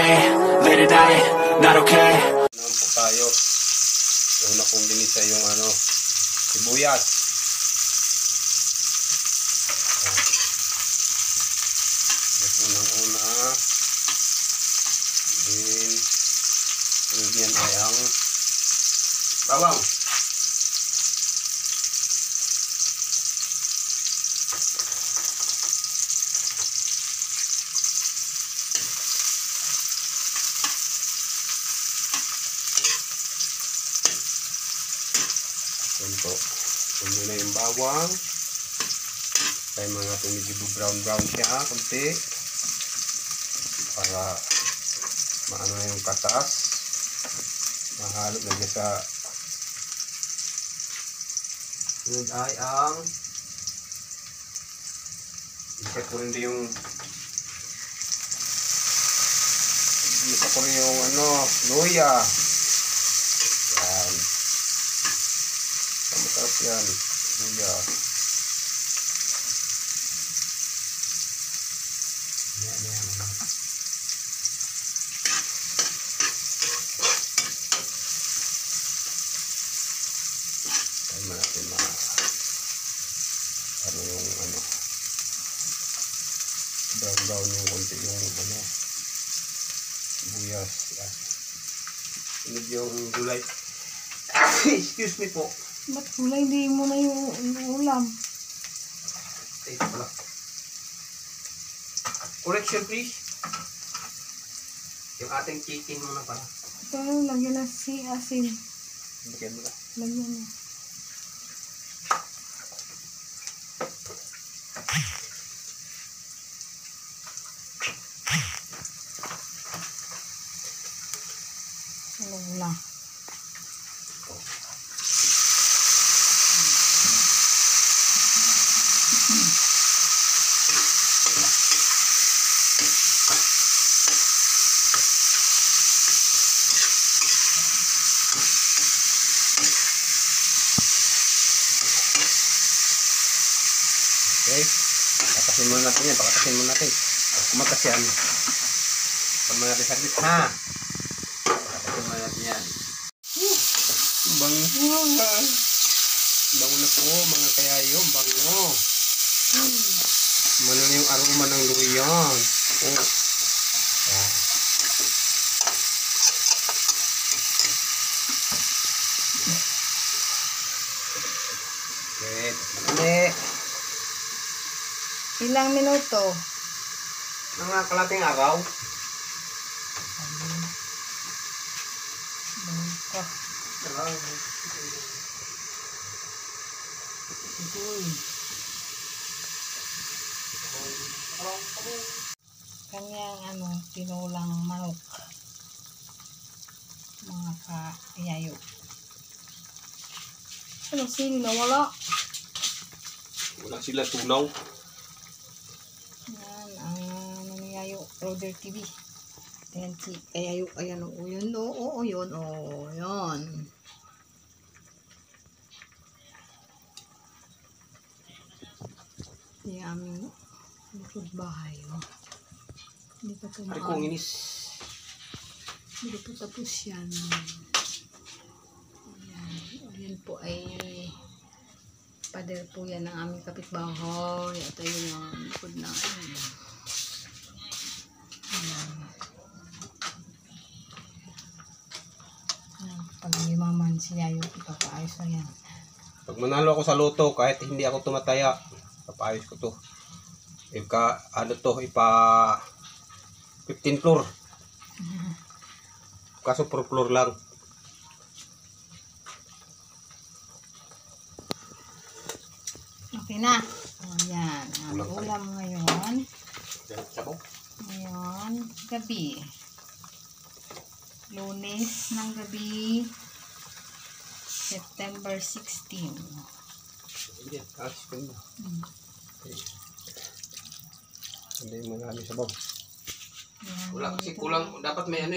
day, late at night, not okay. Naman po tayo. Una kong binisa yung sibuyas. Unang-una. Then, yan ay ang bawang. Yan po. Kundi na yung bawang. Kaya mga natin medyo brown siya. Kunti. Para maano na yung katas. Mahalo na niya sa yun ay ang isa ko rin yung luya. Yan. Masarap yan. Luya. Yan. Kaya natin yung brown yung konti yung sibuyas. Yan. Sunod yung gulay. Excuse me po. Ba't gulay? Di mo na yung ulam. Ito pala. Correction please. Yung ating chicken muna pala. Ito, lagyan na si asin. Lagyan mo na. Lagyan na. Wala. Okay. Patasin muna natin yan. Pakatasin muna natin. Kumakas yan. Pag muna natin saglit ha. Pakatasin muna natin yan. Bango. Bango na po mga kayayo. Bango. Mano na yung aroma ng luyan. Oh. Yan. Okay. Mali. Ilang minuto? Mga kalating araw. Bangka. Kanyang tinulang manok. Mga kayayo. Ano sili na wala? Wala sila tunaw. Yan ang nangyayyo. Roder TV. Ayan si kayayo. Ayan o. Yun o. Oo yun o. Yan. Yung aming likod bahay o. Hindi pa ito Ay kong inis. Hindi pa tapos yan. Ayan po ay pader po yan ng aming kapitbahay. At ayun ang likod na ayan. Pag limaman siya yung ipapaayos na yan. Pag manalo ako sa loto, kahit hindi ako tumataya, papaayos ko to. Ipa 15 floor. Kaso per floor lang. Okay na. Ayan. Ang ulam ngayon. Ngayon, gabi. Lunes ng gabi. September 16. Hindi marami sabaw. Ayan, Wala kasi kulang. Dapat may